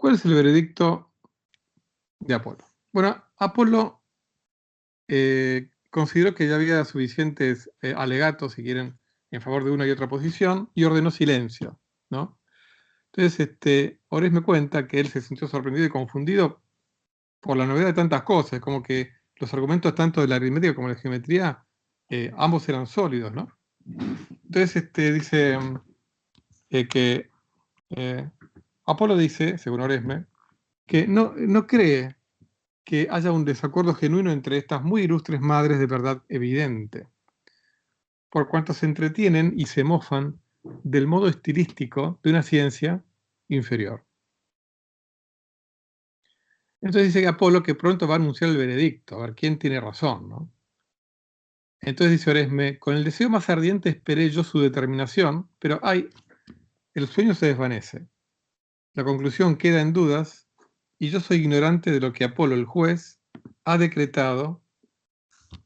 ¿Cuál es el veredicto de Apolo? Bueno, Apolo consideró que ya había suficientes alegatos, si quieren, en favor de una y otra posición, y ordenó silencio, ¿no? Entonces, Ores me cuenta que él se sintió sorprendido y confundido por la novedad de tantas cosas, como que los argumentos tanto de la aritmética como de la geometría, ambos eran sólidos, ¿no? Entonces, dice que Apolo dice, según Oresme, que no cree que haya un desacuerdo genuino entre estas muy ilustres madres de verdad evidente, por cuanto se entretienen y se mofan del modo estilístico de una ciencia inferior. Entonces dice que Apolo que pronto va a anunciar el veredicto, a ver quién tiene razón, ¿no? Entonces dice Oresme, con el deseo más ardiente esperé yo su determinación, pero ay, el sueño se desvanece. La conclusión queda en dudas, y yo soy ignorante de lo que Apolo, el juez, ha decretado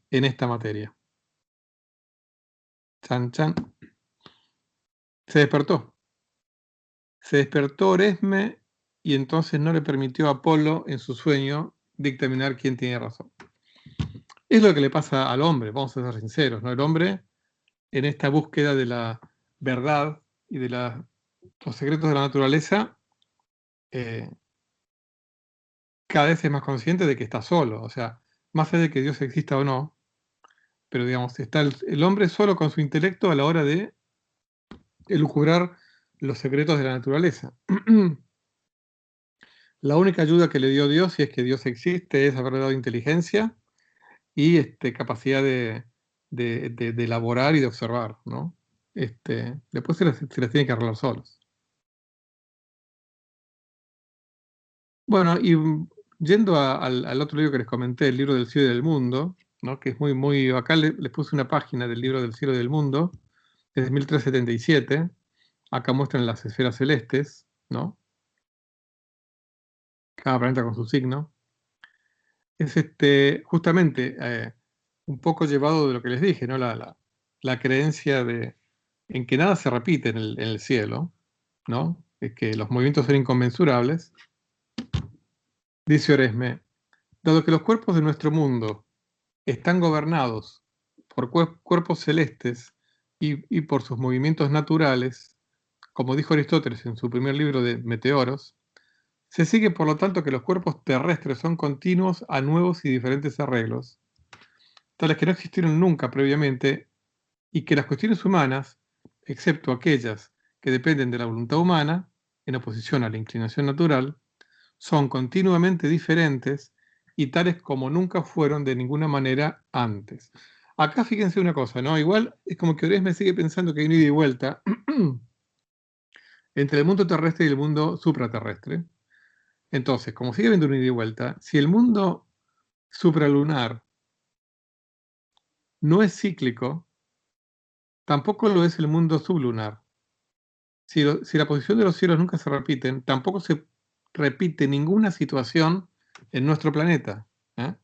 en esta materia. Chan, chan. Se despertó. Se despertó Oresme y entonces no le permitió a Apolo en su sueño dictaminar quién tiene razón. Es lo que le pasa al hombre, vamos a ser sinceros, ¿no? El hombre, en esta búsqueda de la verdad y de los secretos de la naturaleza, cada vez es más consciente de que está solo. O sea, más allá de que Dios exista o no, pero digamos, está el hombre solo con su intelecto a la hora de elucubrar los secretos de la naturaleza. La única ayuda que le dio Dios, si es que Dios existe, es haberle dado inteligencia y capacidad de elaborar y de observar, ¿no? Después se las tiene que arreglar solos. Bueno, y yendo al otro libro que les comenté, el libro del cielo y del mundo, ¿no? Que es muy, muy... Acá les puse una página del libro del cielo y del mundo, desde 1377. Acá muestran las esferas celestes, ¿no? Cada planeta con su signo. Es justamente un poco llevado de lo que les dije, ¿no? La creencia en que nada se repite en el cielo, ¿no? Es que los movimientos son inconmensurables. Dice Oresme, dado que los cuerpos de nuestro mundo están gobernados por cuerpos celestes y por sus movimientos naturales, como dijo Aristóteles en su primer libro de Meteoros, se sigue por lo tanto que los cuerpos terrestres son continuos a nuevos y diferentes arreglos, tales que no existieron nunca previamente, y que las cuestiones humanas, excepto aquellas que dependen de la voluntad humana, en oposición a la inclinación natural, son continuamente diferentes y tales como nunca fueron de ninguna manera antes. Acá fíjense una cosa, ¿no? Igual es como que Oresme sigue pensando que hay un ida y vuelta entre el mundo terrestre y el mundo supraterrestre. Entonces, como sigue habiendo un ida y vuelta, si el mundo supralunar no es cíclico, tampoco lo es el mundo sublunar. Si la posición de los cielos nunca se repiten, tampoco se repite ninguna situación en nuestro planeta. ¿eh?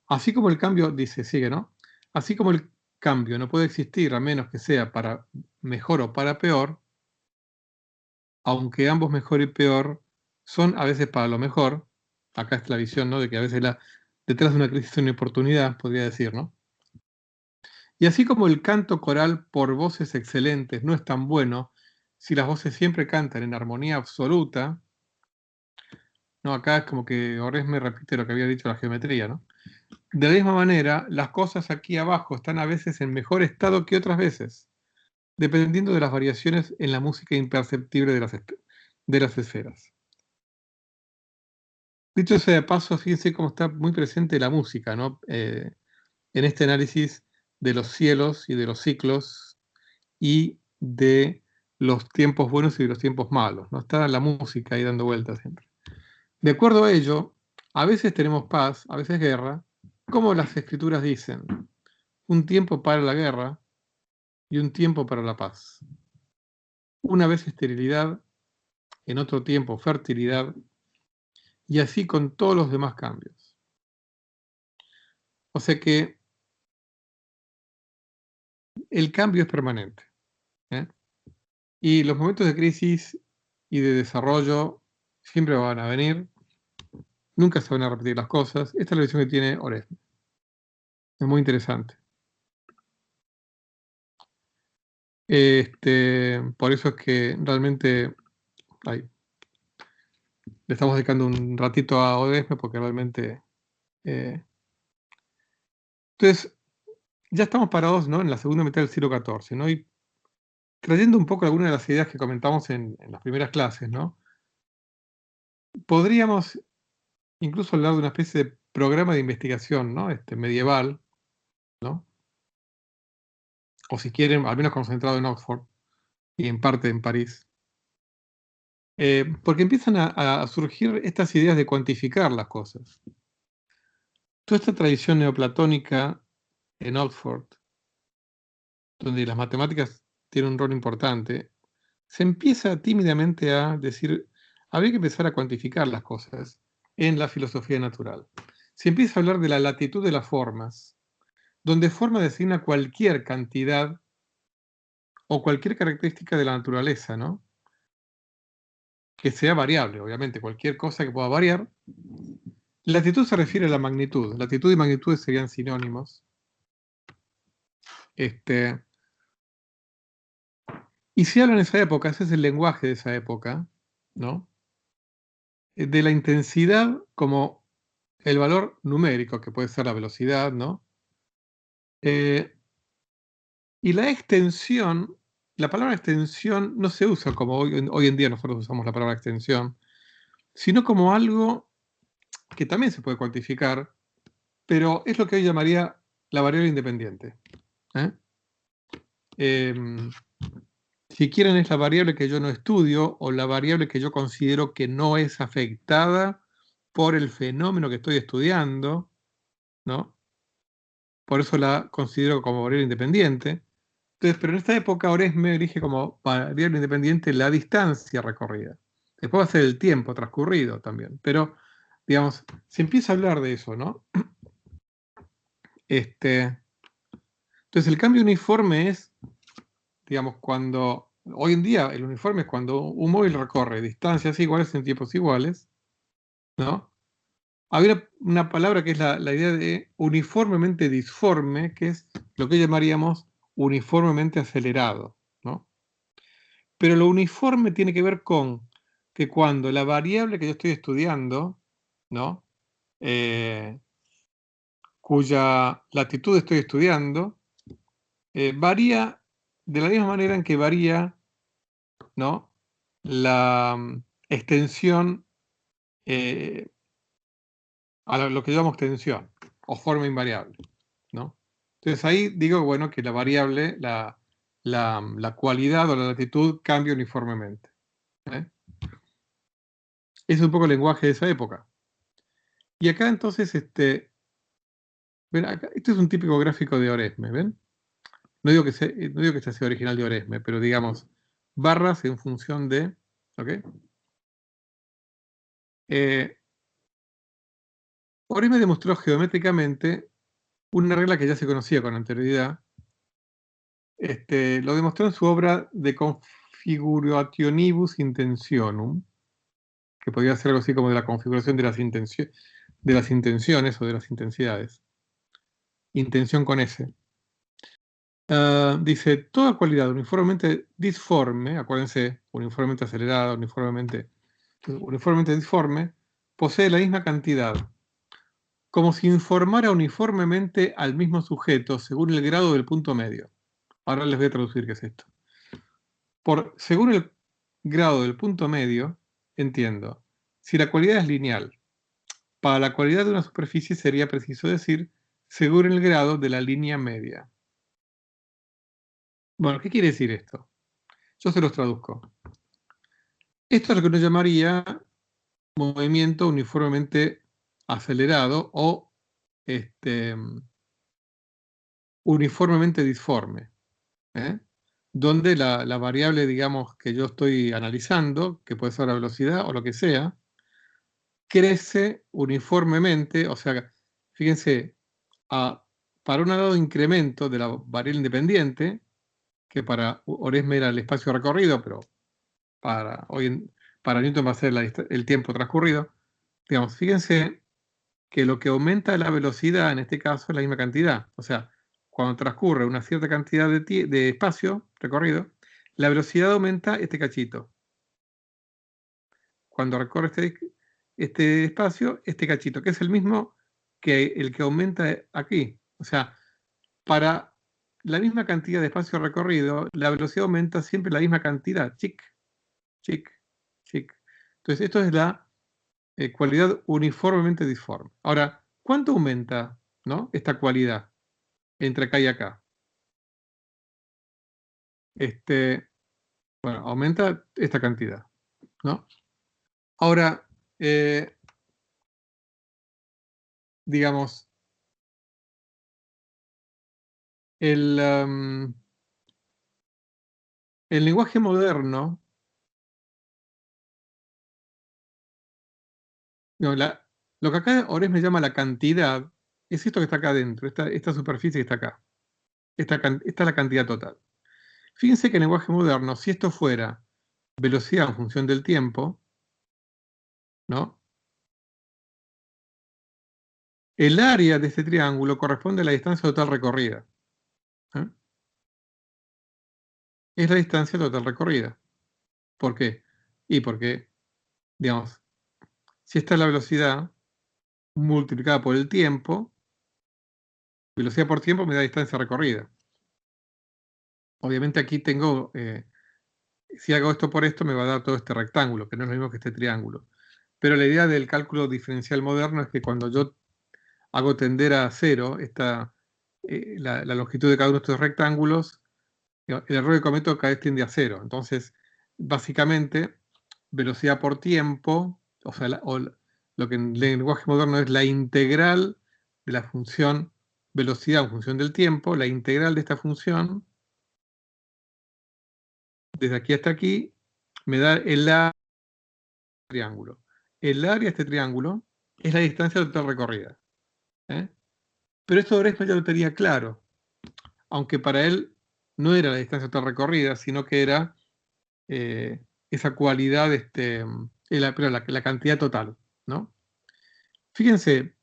Así como el cambio, dice, sigue, ¿no? Así como el cambio no puede existir a menos que sea para mejor o para peor, aunque ambos mejor y peor son a veces para lo mejor, acá está la visión, ¿no? De que a veces detrás de una crisis hay una oportunidad, podría decir, ¿no? Y así como el canto coral por voces excelentes no es tan bueno si las voces siempre cantan en armonía absoluta, ¿no? Acá es como que Oresme repite lo que había dicho la geometría, ¿no? De la misma manera, las cosas aquí abajo están a veces en mejor estado que otras veces, dependiendo de las variaciones en la música imperceptible de las esferas. Dicho sea de paso, fíjense cómo está muy presente la música, ¿no? En este análisis de los cielos y de los ciclos y de los tiempos buenos y de los tiempos malos, ¿no? Está la música ahí dando vueltas siempre. De acuerdo a ello, a veces tenemos paz, a veces guerra, como las escrituras dicen, un tiempo para la guerra y un tiempo para la paz. Una vez esterilidad, en otro tiempo fertilidad, y así con todos los demás cambios. O sea que el cambio es permanente. ¿eh? Y los momentos de crisis y de desarrollo siempre van a venir, nunca se van a repetir las cosas. Esta es la visión que tiene Oresme. Es muy interesante. Por eso es que realmente le estamos dedicando un ratito a Oresme porque realmente... entonces, ya estamos parados, ¿no?, en la segunda mitad del siglo XIV, ¿no? Y trayendo un poco algunas de las ideas que comentamos en las primeras clases, ¿no? Podríamos incluso hablar de una especie de programa de investigación, ¿no?, medieval, ¿no? O si quieren, al menos concentrado en Oxford y en parte en París. Porque empiezan a surgir estas ideas de cuantificar las cosas. Toda esta tradición neoplatónica en Oxford, donde las matemáticas tienen un rol importante, se empieza tímidamente a decir, habría que empezar a cuantificar las cosas en la filosofía natural. Se empieza a hablar de la latitud de las formas, donde forma designa cualquier cantidad o cualquier característica de la naturaleza, ¿no?, que sea variable, obviamente, cualquier cosa que pueda variar. Latitud se refiere a la magnitud. Latitud y magnitud serían sinónimos. Y se habla en esa época, ese es el lenguaje de esa época, ¿no?, de la intensidad como el valor numérico, que puede ser la velocidad, ¿no? Y la extensión, la palabra extensión no se usa como hoy en día nosotros usamos la palabra extensión, sino como algo que también se puede cuantificar, pero es lo que hoy llamaría la variable independiente. Si quieren, es la variable que yo no estudio o la variable que yo considero que no es afectada por el fenómeno que estoy estudiando, ¿no? Por eso la considero como variable independiente. Entonces, pero en esta época Oresme elige como variable independiente la distancia recorrida. Después va a ser el tiempo transcurrido también, pero, digamos, se empieza a hablar de eso, ¿no? Entonces, el cambio uniforme es, digamos, cuando, hoy en día el uniforme es cuando un móvil recorre distancias iguales en tiempos iguales, ¿no? Había una palabra que es la idea de uniformemente disforme, que es lo que llamaríamos uniformemente acelerado, ¿no? Pero lo uniforme tiene que ver con que cuando la variable que yo estoy estudiando, ¿no?, cuya latitud estoy estudiando, varía de la misma manera en que varía, ¿no?, la extensión a lo que llamamos extensión o forma invariable, ¿no? Entonces ahí digo, bueno, que la variable, la cualidad o la latitud cambia uniformemente. Es un poco el lenguaje de esa época. Y acá entonces, ven acá, este es un típico gráfico de Oresme, ¿ven? No digo que este sea original de Oresme, pero digamos, barras en función de, ¿ok? Oresme demostró geométricamente una regla que ya se conocía con anterioridad. Lo demostró en su obra De Configurationibus Intentionum, que podría ser algo así como de la configuración de las intenciones o de las intensidades. Intención con S. Dice, toda cualidad uniformemente disforme, acuérdense, uniformemente acelerada, uniformemente disforme, posee la misma cantidad, como si informara uniformemente al mismo sujeto según el grado del punto medio. Ahora les voy a traducir qué es esto. Según el grado del punto medio, entiendo, si la cualidad es lineal, para la cualidad de una superficie sería preciso decir según el grado de la línea media. Bueno, ¿qué quiere decir esto? Yo se los traduzco. Esto es lo que uno llamaría movimiento uniformemente acelerado o uniformemente disforme, donde la variable, digamos, que yo estoy analizando, que puede ser la velocidad o lo que sea, crece uniformemente, o sea, fíjense, para un dado incremento de la variable independiente, que para Oresme era el espacio recorrido, pero para Newton va a ser el tiempo transcurrido. Digamos, fíjense que lo que aumenta la velocidad en este caso es la misma cantidad. O sea, cuando transcurre una cierta cantidad de espacio recorrido, la velocidad aumenta este cachito. Cuando recorre este espacio, este cachito, que es el mismo que el que aumenta aquí. O sea, para la misma cantidad de espacio recorrido, la velocidad aumenta siempre la misma cantidad. Chic, chic, chic. Entonces, esto es la cualidad uniformemente disforme. Ahora, ¿cuánto aumenta, ¿no?, esta cualidad entre acá y acá? Bueno, aumenta esta cantidad, ¿no? Ahora, digamos, el lenguaje moderno, no, lo que acá Oresme llama la cantidad, es esto que está acá adentro, esta superficie que está acá. Esta es la cantidad total. Fíjense que en el lenguaje moderno, si esto fuera velocidad en función del tiempo, ¿no?, el área de este triángulo corresponde a la distancia total recorrida. ¿Eh? Es la distancia total recorrida. ¿Por qué? Y porque, digamos, si esta es la velocidad multiplicada por el tiempo, velocidad por tiempo me da distancia recorrida. Obviamente aquí tengo, si hago esto por esto, me va a dar todo este rectángulo, que no es lo mismo que este triángulo. Pero la idea del cálculo diferencial moderno es que cuando yo hago tender a cero la longitud de cada uno de estos rectángulos, el error que cometo cada vez tiende a cero. Entonces, básicamente, velocidad por tiempo, o sea, lo que en el lenguaje moderno es la integral de la función velocidad en función del tiempo, la integral de esta función, desde aquí hasta aquí, me da el área de este triángulo. El área de este triángulo es la distancia total recorrida. ¿Eh? Pero esto Oresme ya lo tenía claro, aunque para él no era la distancia total recorrida, sino que era esa cualidad, la cantidad total, ¿no? Fíjense,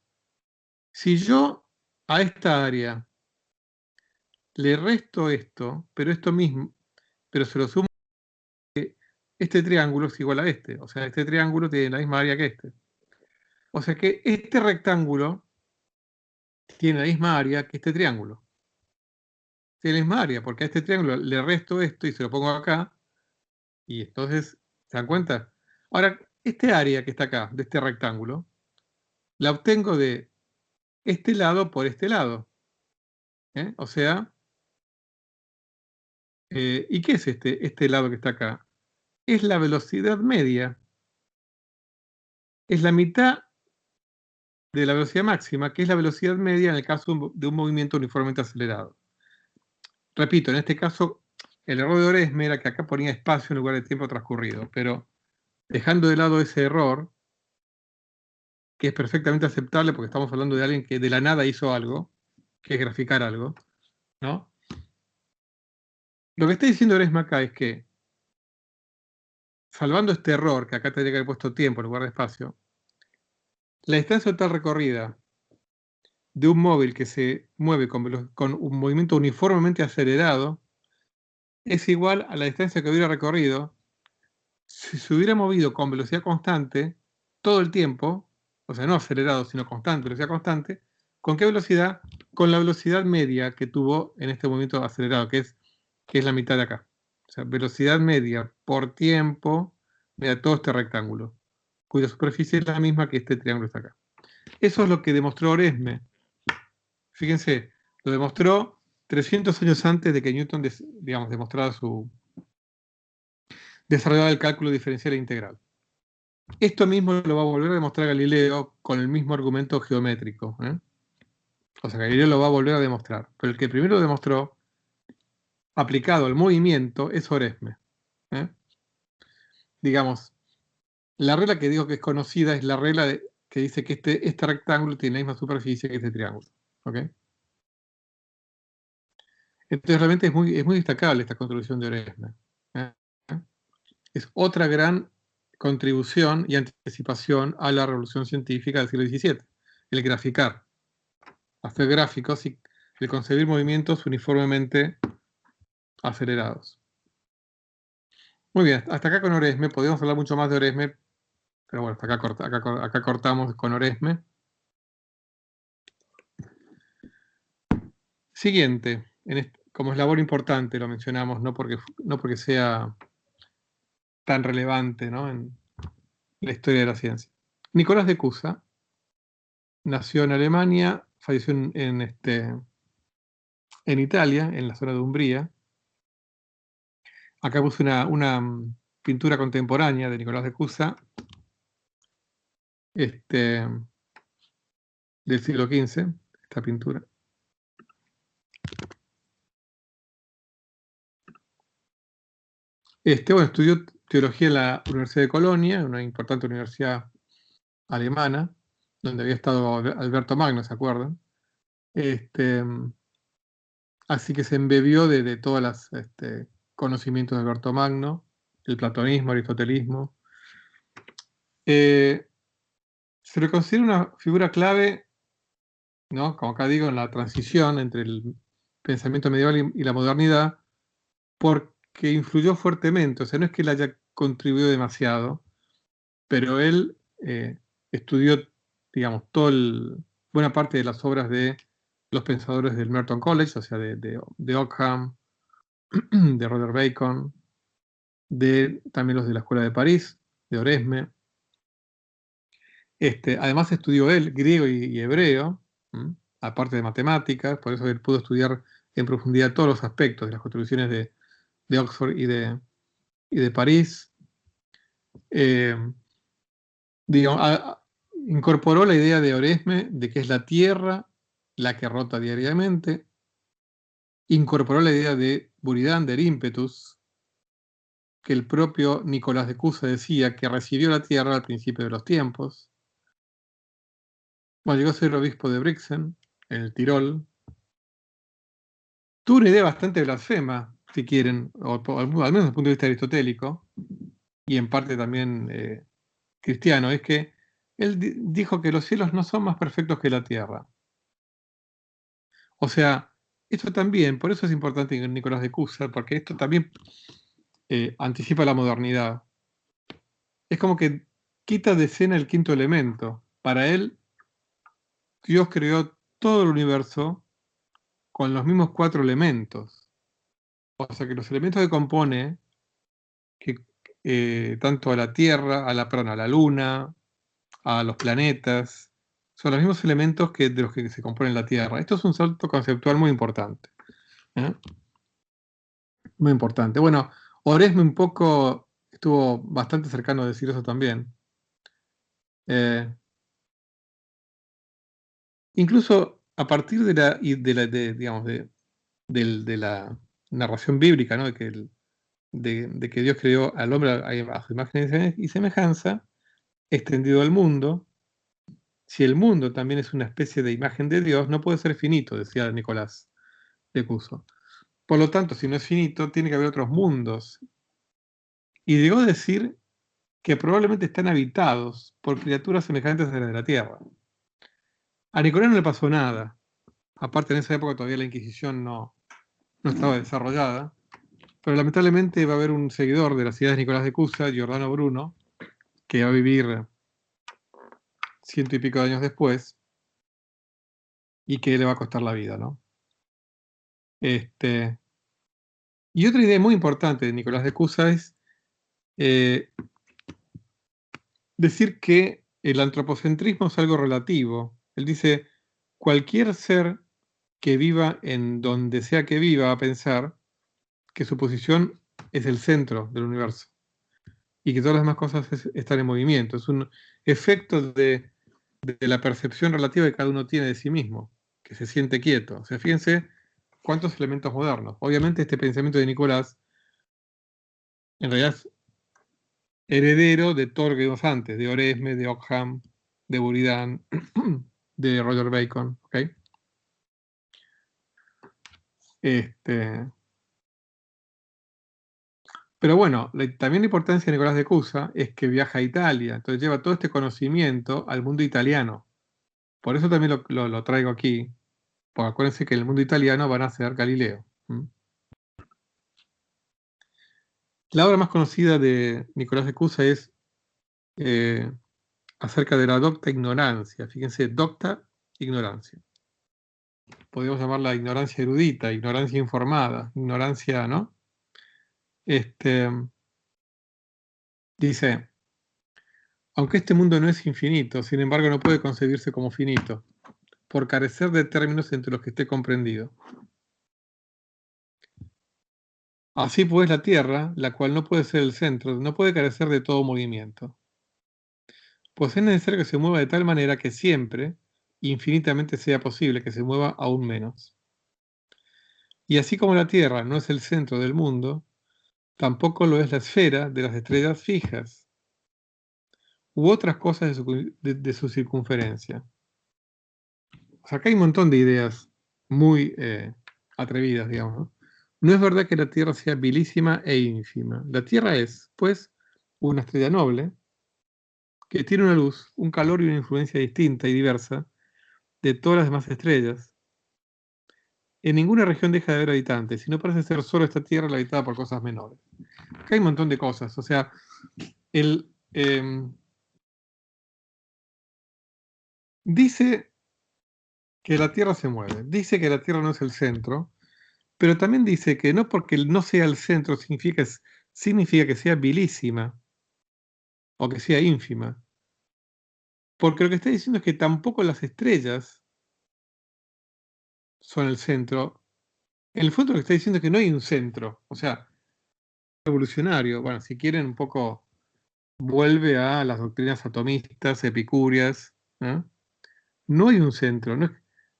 si yo a esta área le resto esto, pero esto mismo, pero se lo sumo, este triángulo es igual a este, o sea, este triángulo tiene la misma área que este. O sea que este rectángulo tiene la misma área que este triángulo. Tiene la misma área, porque a este triángulo le resto esto y se lo pongo acá, y entonces, ¿se dan cuenta? Ahora, este área que está acá, de este rectángulo, la obtengo de este lado por este lado. O sea, ¿y qué es este lado que está acá? Es la velocidad media. Es la mitad de la velocidad máxima, que es la velocidad media en el caso de un movimiento uniformemente acelerado. Repito, en este caso, el error de Oresme era que acá ponía espacio en lugar de tiempo transcurrido, pero dejando de lado ese error, que es perfectamente aceptable porque estamos hablando de alguien que de la nada hizo algo, que es graficar algo, ¿no? Lo que está diciendo Oresme acá es que, salvando este error, que acá tendría que haber puesto tiempo en lugar de espacio, la distancia total recorrida de un móvil que se mueve con un movimiento uniformemente acelerado es igual a la distancia que hubiera recorrido si se hubiera movido con velocidad constante todo el tiempo, o sea, no acelerado, sino constante, velocidad constante. ¿Con qué velocidad? Con la velocidad media que tuvo en este movimiento acelerado, que es la mitad de acá. O sea, velocidad media por tiempo me da todo este rectángulo, cuya superficie es la misma que este triángulo está acá. Eso es lo que demostró Oresme. Fíjense, lo demostró 300 años antes de que Newton, demostrara desarrollaba el cálculo diferencial e integral. Esto mismo lo va a volver a demostrar Galileo con el mismo argumento geométrico. O sea, Galileo lo va a volver a demostrar. Pero el que primero lo demostró, aplicado al movimiento, es Oresme. Digamos, la regla que digo que es conocida es la regla que dice que este rectángulo tiene la misma superficie que este triángulo. ¿Ok? Entonces realmente es muy destacable esta construcción de Oresme. Es otra gran contribución y anticipación a la revolución científica del siglo XVII, el graficar, hacer gráficos y el concebir movimientos uniformemente acelerados. Muy bien, hasta acá con Oresme. Podríamos hablar mucho más de Oresme, pero bueno, hasta acá cortamos con Oresme. Siguiente, como es labor importante, lo mencionamos, no porque sea tan relevante, ¿no?, en la historia de la ciencia. Nicolás de Cusa nació en Alemania, falleció en Italia, en la zona de Umbría. Acá puse una pintura contemporánea de Nicolás de Cusa, del siglo XV, esta pintura. Bueno, estudió teología en la Universidad de Colonia, una importante universidad alemana, donde había estado Alberto Magno, ¿se acuerdan? Así que se embebió de todos los conocimientos de Alberto Magno, el platonismo, el aristotelismo. Se le considera una figura clave, ¿no?, como acá digo, en la transición entre el pensamiento medieval y la modernidad, porque influyó fuertemente. O sea, no es que él haya contribuido demasiado, pero él estudió, digamos, buena parte de las obras de los pensadores del Merton College, o sea, de Ockham, de Roger Bacon, también los de la Escuela de París, de Oresme. Además estudió él griego y hebreo, aparte de matemáticas, por eso él pudo estudiar en profundidad todos los aspectos de las contribuciones de Oxford y de París. Incorporó la idea de Oresme de que es la Tierra la que rota diariamente. Incorporó la idea de Buridan, del ímpetus, que el propio Nicolás de Cusa decía que recibió la Tierra al principio de los tiempos. Bueno, llegó a ser obispo de Brixen, en el Tirol. Tuvo una idea bastante blasfema, si quieren, o al menos desde el punto de vista aristotélico, y en parte también cristiano, es que él dijo que los cielos no son más perfectos que la tierra. O sea, esto también, por eso es importante Nicolás de Cusa, porque esto también anticipa la modernidad. Es como que quita de escena el quinto elemento. Para él, Dios creó todo el universo con los mismos 4 elementos. O sea que los elementos que compone, tanto a la Tierra, a la Luna, a los planetas, son los mismos elementos de los que se compone la Tierra. Esto es un salto conceptual muy importante. Muy importante. Bueno, Oresme un poco estuvo bastante cercano a decir eso también. Incluso a partir digamos, de la narración bíblica, ¿no?, de que Dios creó al hombre a su imagen y semejanza, extendido al mundo. Si el mundo también es una especie de imagen de Dios, no puede ser finito, decía Nicolás de Cuso. Por lo tanto, si no es finito, tiene que haber otros mundos. Y llegó a decir que probablemente están habitados por criaturas semejantes a las de la Tierra. A Nicolás no le pasó nada. Aparte, en esa época todavía la Inquisición no estaba desarrollada. Pero lamentablemente va a haber un seguidor de las ideas de Nicolás de Cusa, Giordano Bruno, que va a vivir 100 y pico de años después, y que le va a costar la vida, ¿no? Y otra idea muy importante de Nicolás de Cusa es decir que el antropocentrismo es algo relativo. Él dice, cualquier ser que viva en donde sea que viva va a pensar que su posición es el centro del universo y que todas las demás cosas están en movimiento. Es un efecto de la percepción relativa que cada uno tiene de sí mismo, que se siente quieto. O sea, fíjense cuántos elementos modernos. Obviamente este pensamiento de Nicolás en realidad es heredero de todo lo que vimos antes, de Oresme, de Ockham, de Buridan, de Roger Bacon, ¿ok? Pero bueno, también la importancia de Nicolás de Cusa es que viaja a Italia, entonces lleva todo este conocimiento al mundo italiano. Por eso también lo traigo aquí, porque acuérdense que en el mundo italiano van a ser Galileo. La obra más conocida de Nicolás de Cusa es acerca de la docta ignorancia. Fíjense, docta ignorancia. Podríamos llamarla ignorancia erudita, ignorancia informada, ignorancia, ¿no? Dice, aunque este mundo no es infinito, sin embargo no puede concebirse como finito, por carecer de términos entre los que esté comprendido. Así pues la Tierra, la cual no puede ser el centro, no puede carecer de todo movimiento. Pues es necesario que se mueva de tal manera que siempre, infinitamente sea posible que se mueva aún menos. Y así como la Tierra no es el centro del mundo, tampoco lo es la esfera de las estrellas fijas, u otras cosas de su circunferencia. O sea, acá hay un montón de ideas muy atrevidas, digamos, ¿no? No es verdad que la Tierra sea vilísima e ínfima. La Tierra es, pues, una estrella noble que tiene una luz, un calor y una influencia distinta y diversa de todas las demás estrellas. En ninguna región deja de haber habitantes, sino parece ser solo esta Tierra la habitada por cosas menores. Acá hay un montón de cosas. O sea, dice que la Tierra se mueve, dice que la Tierra no es el centro, pero también dice que no porque no sea el centro significa que sea vilísima o que sea ínfima. Porque lo que está diciendo es que tampoco las estrellas son el centro. En el fondo lo que está diciendo es que no hay un centro. O sea, revolucionario. Bueno, si quieren un poco vuelve a las doctrinas atomistas, epicúreas. ¿No? No hay un centro. No,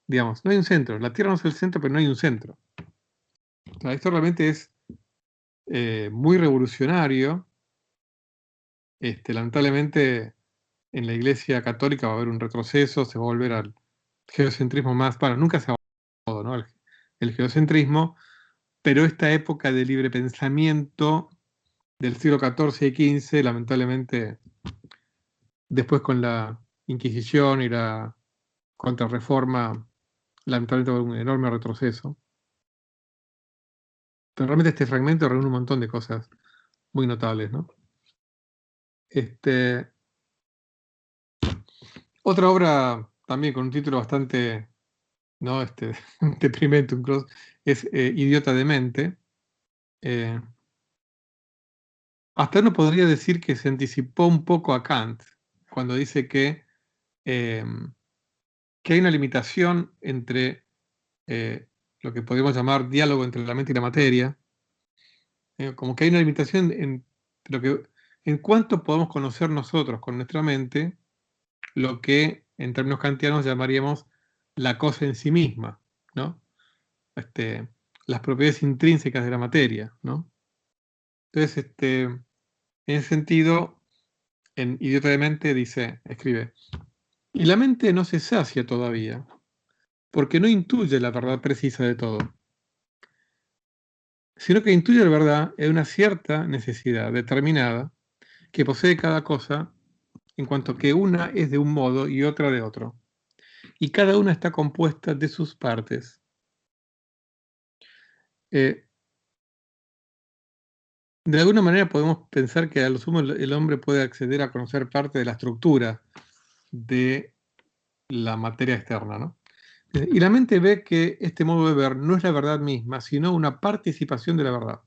digamos, no hay un centro. La Tierra no es el centro, pero no hay un centro. O sea, esto realmente es muy revolucionario. Lamentablemente en la Iglesia Católica va a haber un retroceso, se va a volver al geocentrismo más, bueno, nunca se ha todo, ¿no? El geocentrismo, pero esta época de libre pensamiento del siglo XIV y XV, lamentablemente, después con la Inquisición y la Contrarreforma, lamentablemente va a haber un enorme retroceso. Pero realmente este fragmento reúne un montón de cosas muy notables, ¿no? Otra obra también con un título bastante, ¿no? Deprimente, es Idiota de Mente. Hasta uno podría decir que se anticipó un poco a Kant cuando dice que hay una limitación entre lo que podríamos llamar diálogo entre la mente y la materia, como que hay una limitación en cuánto podemos conocer nosotros con nuestra mente lo que en términos kantianos llamaríamos la cosa en sí misma, ¿no? Las propiedades intrínsecas de la materia, ¿no? Entonces, en ese sentido, en Idiota de Mente escribe, y la mente no se sacia todavía, porque no intuye la verdad precisa de todo, sino que intuye la verdad en una cierta necesidad determinada que posee cada cosa, en cuanto que una es de un modo y otra de otro, y cada una está compuesta de sus partes. Eh, de alguna manera podemos pensar que a lo sumo el hombre puede acceder a conocer parte de la estructura de la materia externa, ¿no? Y la mente ve que este modo de ver no es la verdad misma, sino una participación de la verdad.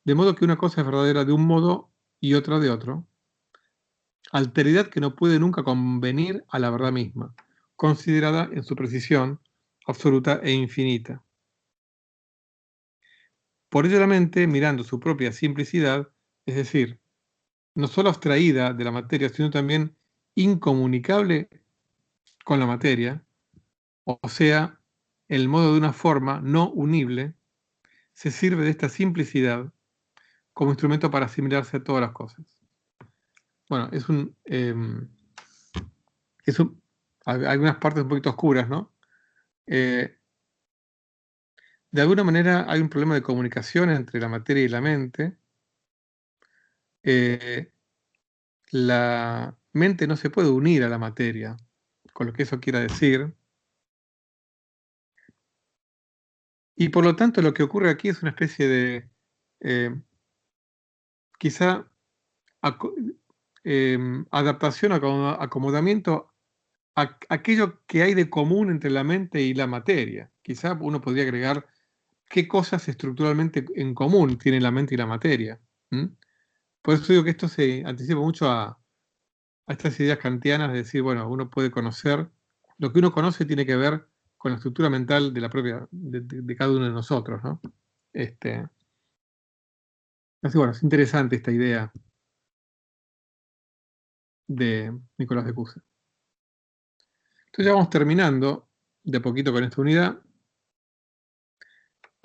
De modo que una cosa es verdadera de un modo y otra de otro. Alteridad que no puede nunca convenir a la verdad misma, considerada en su precisión absoluta e infinita. Por ello la mente, mirando su propia simplicidad, es decir, no solo abstraída de la materia, sino también incomunicable con la materia, o sea, el modo de una forma no unible, se sirve de esta simplicidad como instrumento para asimilarse a todas las cosas. Bueno, hay algunas partes un poquito oscuras, ¿no? Eh, de alguna manera hay un problema de comunicación entre la materia y la mente, la mente no se puede unir a la materia, con lo que eso quiera decir. Y por lo tanto, lo que ocurre aquí es una especie de, quizá, aco adaptación, acomodamiento a aquello que hay de común entre la mente y la materia. Quizá uno podría agregar qué cosas estructuralmente en común tienen la mente y la materia, ¿m? Por eso digo que esto se anticipa mucho a estas ideas kantianas de decir, bueno, uno puede conocer, lo que uno conoce tiene que ver con la estructura mental de la propia, de cada uno de nosotros, ¿no? Así bueno, es interesante esta idea de Nicolás de Cusa. Entonces ya vamos terminando de a poquito con esta unidad.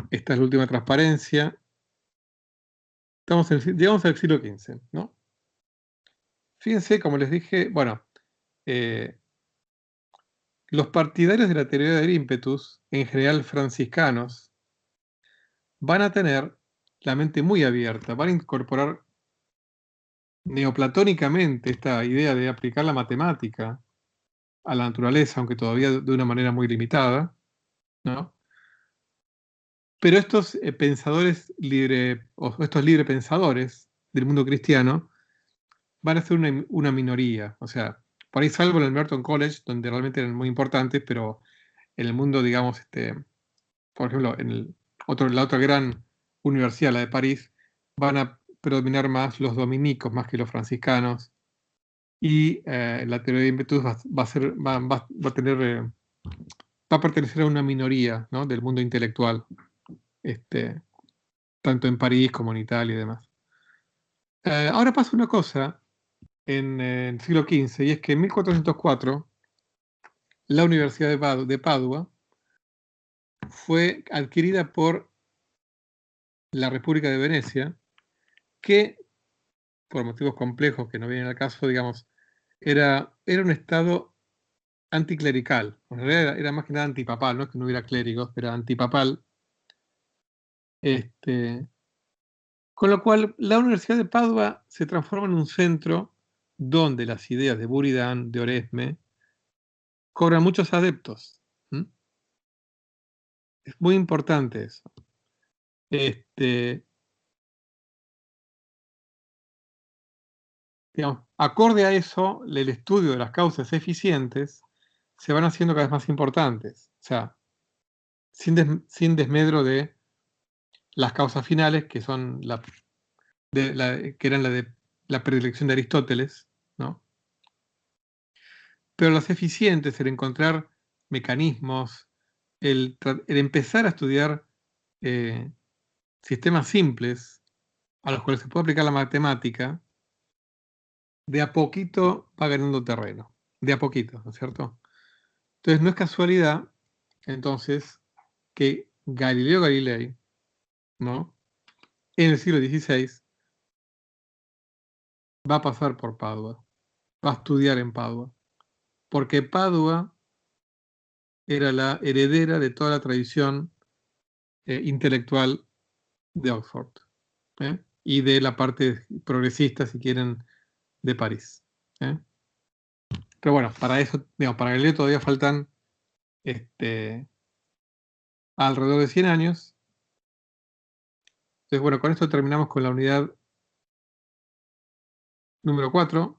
Esta es la última transparencia. Llegamos al siglo XV, ¿no? Fíjense, como les dije, bueno, eh, los partidarios de la teoría del ímpetus, en general franciscanos, van a tener la mente muy abierta, van a incorporar neoplatónicamente esta idea de aplicar la matemática a la naturaleza, aunque todavía de una manera muy limitada, ¿no? Pero estos pensadores o estos librepensadores del mundo cristiano van a ser una minoría. O sea, por ahí salvo en el Merton College, donde realmente eran muy importantes, pero en el mundo, digamos, por ejemplo, la otra gran universidad, la de París, van a predominar más los dominicos más que los franciscanos. Y la teoría de ímpetus va a tener, va a pertenecer a una minoría, ¿no?, del mundo intelectual, este, tanto en París como en Italia y demás. Ahora pasa una cosa en el siglo XV, y es que en 1404 la Universidad de Padua fue adquirida por la República de Venecia, que, por motivos complejos que no vienen al caso, digamos, era un estado anticlerical. En realidad era más que nada antipapal, no es que no hubiera clérigos, pero antipapal. Este, con lo cual, la Universidad de Padua se transforma en un centro donde las ideas de Buridan, de Oresme, cobran muchos adeptos. ¿M? Es muy importante eso. Digamos, acorde a eso, el estudio de las causas eficientes se van haciendo cada vez más importantes. O sea, sin desmedro de las causas finales, que son que eran la de la predilección de Aristóteles, ¿no? Pero las eficientes, el encontrar mecanismos, el empezar a estudiar eh, sistemas simples a los cuales se puede aplicar la matemática, de a poquito va ganando terreno. De a poquito, ¿no es cierto? Entonces no es casualidad, entonces, que Galileo Galilei, ¿no?, en el siglo XVI va a pasar por Padua, va a estudiar en Padua, porque Padua era la heredera de toda la tradición intelectual de Oxford, y de la parte progresista, si quieren, de París. ¿Eh? Pero bueno, para eso, digamos, para Galileo todavía faltan este, alrededor de 100 años. Entonces, bueno, con esto terminamos con la unidad número 4.